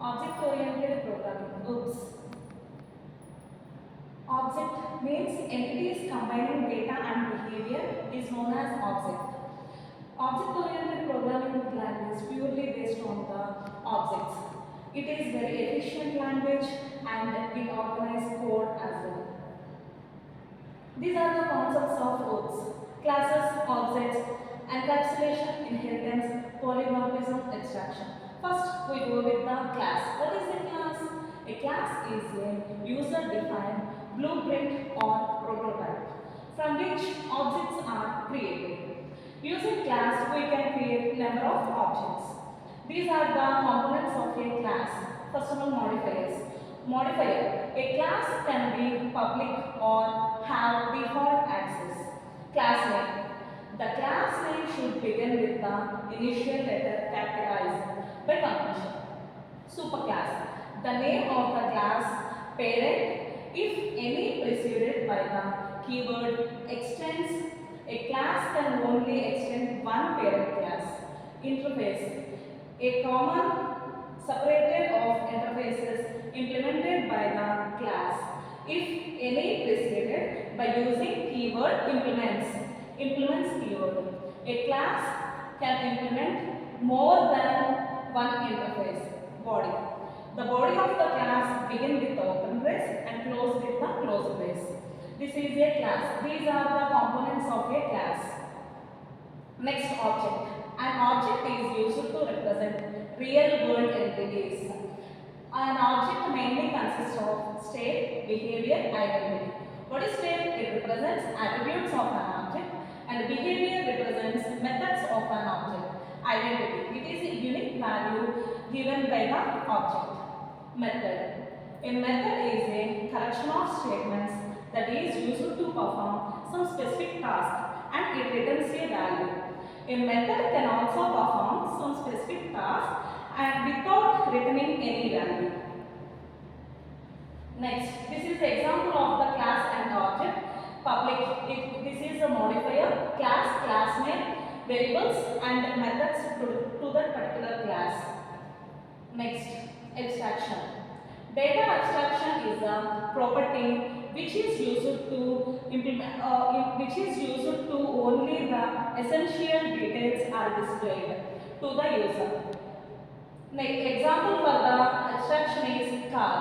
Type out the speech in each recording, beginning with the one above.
Object-oriented programming. Oops. Object means entities combining data and behavior is known as object. Object-oriented programming language is purely based on the objects. It is very efficient language and it organizes code as well. These are the concepts of OOPS: classes, objects, encapsulation, inheritance, polymorphism, abstraction. First, we go with the class. What is a class? A class is a user-defined blueprint or prototype from which objects are created. Using class, we can create number of objects. These are the components of a class. First of all, modifiers. Modifier. A class can be public or have default access. Class name. The class name should begin with the initial letter capitalized by convention. Superclass. The name of the class parent, if any preceded by the keyword extends. A class can only extend one parent class. Interface. A common separated of interfaces implemented by the class, if any preceded by using keyword implements keyword. A class can implement more than one interface. Body. The body of the class begin with the open brace and close with the closed brace. This is a class. These are the components of a class. Next, object. An object is used to represent real world entities. An object mainly consists of state, behavior, identity. What is state? It represents attributes of an object, and behavior represents methods of an object. Identity. It is a unique value given by the object. Method. A method is a collection of statements that is used to perform some specific task and it returns a value. A method can also perform some specific task and without returning any value. Next, this is the example of the class and object. Public, this is a modifier, class name, variables and methods to that particular class. Next, abstraction. Data abstraction is a property which is used to implement, only the essential details are displayed to the user. Next example for the abstraction is car.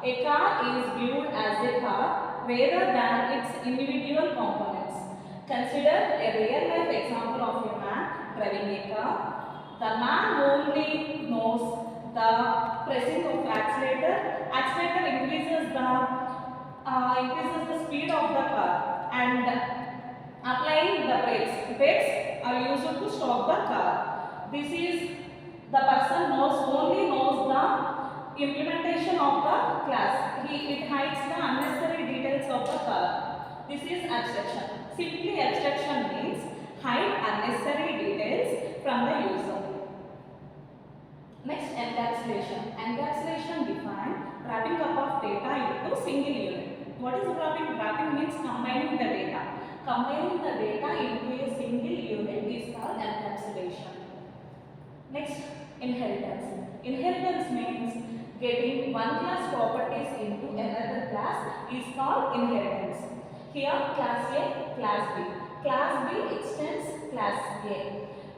A car is viewed as a car rather than its individual components. Consider a real life example of a man driving a car. The man only knows the pressing of accelerator. Accelerator increases the speed of the car and applying the brakes. Brakes are used to stop the car. This is the person only knows the implementation of the class. It hides the unnecessary details of the car. This is abstraction. Simply abstraction means hide unnecessary details from the user. Next, encapsulation. Encapsulation defines wrapping up of data into single unit. What is wrapping? Wrapping means combining the data. Combining the data into a single unit is called encapsulation. Next, inheritance. Inheritance means getting one class properties into another class is called inheritance. Here, class A, class B. Class B extends class A.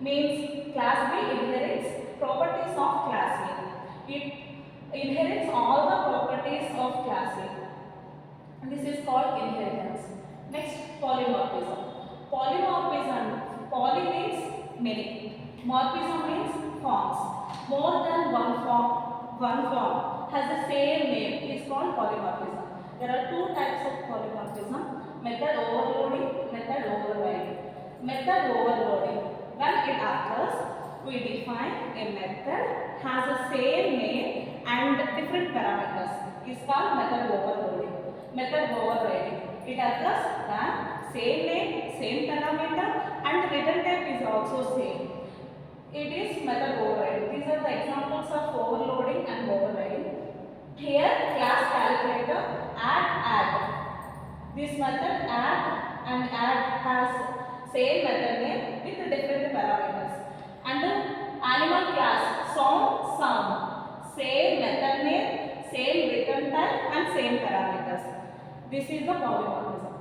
Means class B inherits properties of class A. It inherits all the properties of class A. This is called inheritance. Next, polymorphism. Polymorphism. Poly means many. Morphism means forms. More than one form has the same name. It is called polymorphism. There are two types of polymorphism: method overloading, method overriding. Method overloading. When it occurs, we define a method has the same name and different parameters. It is called method overloading. Method overriding. It occurs when same name, same parameter and return type is also same. It is method overriding. These are the examples of overloading and overriding. Here, class calculator add. This method add has same method name with different parameters. And the animal class sound, same method. characters. This is the polymorphism.